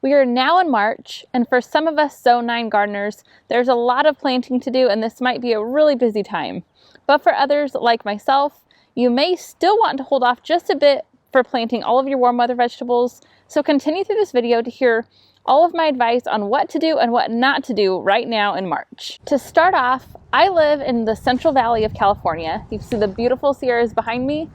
We are now in March, and for some of us Zone 9 gardeners, there's a lot of planting to do, and this might be a really busy time. But for others, like myself, you may still want to hold off just a bit for planting all of your warm weather vegetables, so continue through this video to hear all of my advice on what to do and what not to do right now in March. To start off, I live in the Central Valley of California. You can see the beautiful Sierras behind me.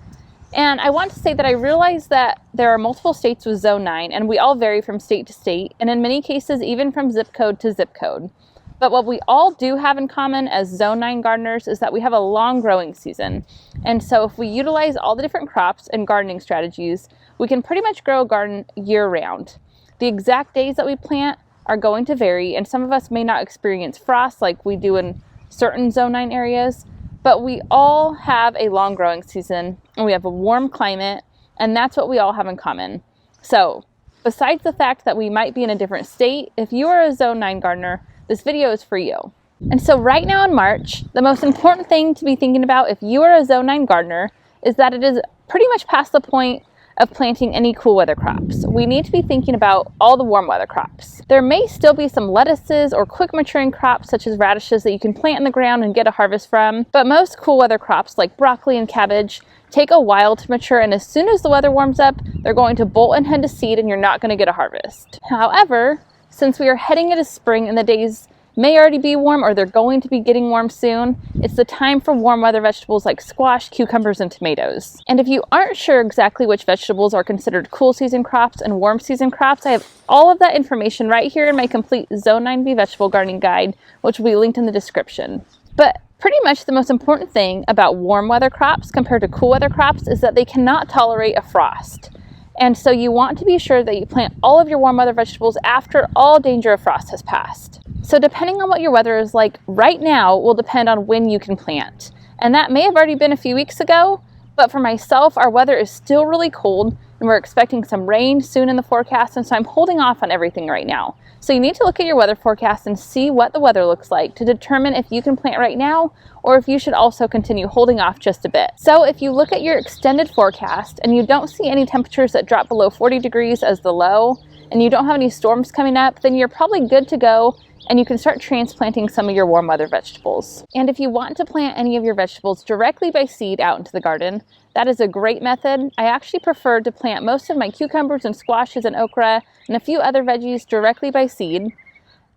And I want to say that I realize that there are multiple states with Zone 9, and we all vary from state to state, and in many cases even from zip code to zip code. But what we all do have in common as Zone 9 gardeners is that we have a long growing season. And so if we utilize all the different crops and gardening strategies, we can pretty much grow a garden year round. The exact days that we plant are going to vary, and some of us may not experience frost like we do in certain Zone 9 areas, but we all have a long growing season and we have a warm climate, and that's what we all have in common. So besides the fact that we might be in a different state, if you are a Zone 9 gardener, this video is for you. And so right now in March, the most important thing to be thinking about if you are a Zone 9 gardener is that it is pretty much past the point of planting any cool weather crops. We need to be thinking about all the warm weather crops. There may still be some lettuces or quick maturing crops such as radishes that you can plant in the ground and get a harvest from, but most cool weather crops like broccoli and cabbage take a while to mature, and as soon as the weather warms up, they're going to bolt and head to seed and you're not going to get a harvest. However, since we are heading into spring and the days may already be warm or they're going to be getting warm soon, it's the time for warm weather vegetables like squash, cucumbers, and tomatoes. And if you aren't sure exactly which vegetables are considered cool season crops and warm season crops, I have all of that information right here in my complete Zone 9B vegetable gardening guide, which will be linked in the description. But pretty much the most important thing about warm weather crops compared to cool weather crops is that they cannot tolerate a frost. And so you want to be sure that you plant all of your warm weather vegetables after all danger of frost has passed. So depending on what your weather is like right now will depend on when you can plant. And that may have already been a few weeks ago, but for myself, our weather is still really cold and we're expecting some rain soon in the forecast, and so I'm holding off on everything right now. So you need to look at your weather forecast and see what the weather looks like to determine if you can plant right now or if you should also continue holding off just a bit. So if you look at your extended forecast and you don't see any temperatures that drop below 40 degrees as the low, and you don't have any storms coming up, then you're probably good to go and you can start transplanting some of your warm weather vegetables. And if you want to plant any of your vegetables directly by seed out into the garden, that is a great method. I actually prefer to plant most of my cucumbers and squashes and okra and a few other veggies directly by seed.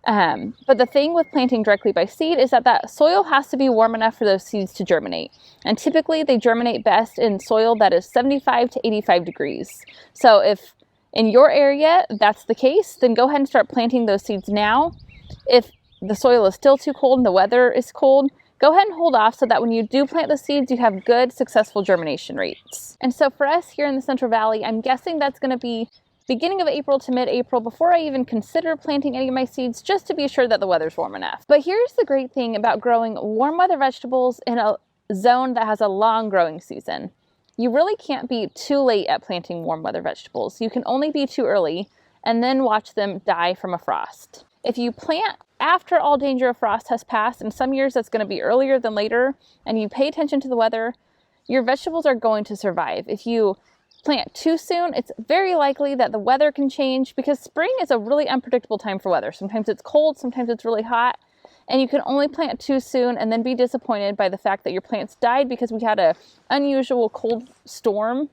But the thing with planting directly by seed is that that soil has to be warm enough for those seeds to germinate. And typically they germinate best in soil that is 75 to 85 degrees. So if in your area that's the case, then go ahead and start planting those seeds now. If the soil is still too cold and the weather is cold, go ahead and hold off so that when you do plant the seeds, you have good, successful germination rates. And so for us here in the Central Valley, I'm guessing that's going to be beginning of April to mid-April before I even consider planting any of my seeds, just to be sure that the weather's warm enough. But here's the great thing about growing warm weather vegetables in a zone that has a long growing season. You really can't be too late at planting warm weather vegetables. You can only be too early and then watch them die from a frost. If you plant after all danger of frost has passed, and some years that's going to be earlier than later, and you pay attention to the weather, your vegetables are going to survive. If you plant too soon, it's very likely that the weather can change, because spring is a really unpredictable time for weather. Sometimes it's cold, sometimes it's really hot, and you can only plant too soon and then be disappointed by the fact that your plants died because we had an unusual cold storm.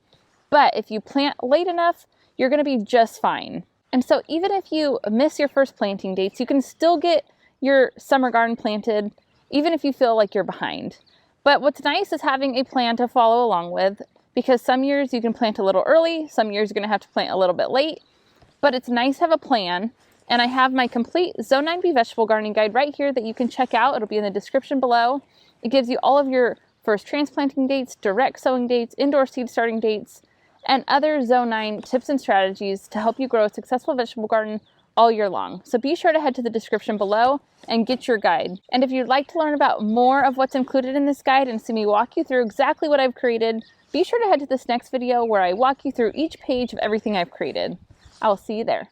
But if you plant late enough, you're going to be just fine. And so even if you miss your first planting dates, you can still get your summer garden planted, even if you feel like you're behind. But what's nice is having a plan to follow along with, because some years you can plant a little early, some years you're going to have to plant a little bit late, but it's nice to have a plan. And I have my complete Zone 9B vegetable gardening guide right here that you can check out. It'll be in the description below. It gives you all of your first transplanting dates, direct sowing dates, indoor seed starting dates, and other Zone 9 tips and strategies to help you grow a successful vegetable garden all year long. So be sure to head to the description below and get your guide. And if you'd like to learn about more of what's included in this guide and see me walk you through exactly what I've created, be sure to head to this next video where I walk you through each page of everything I've created. I will see you there.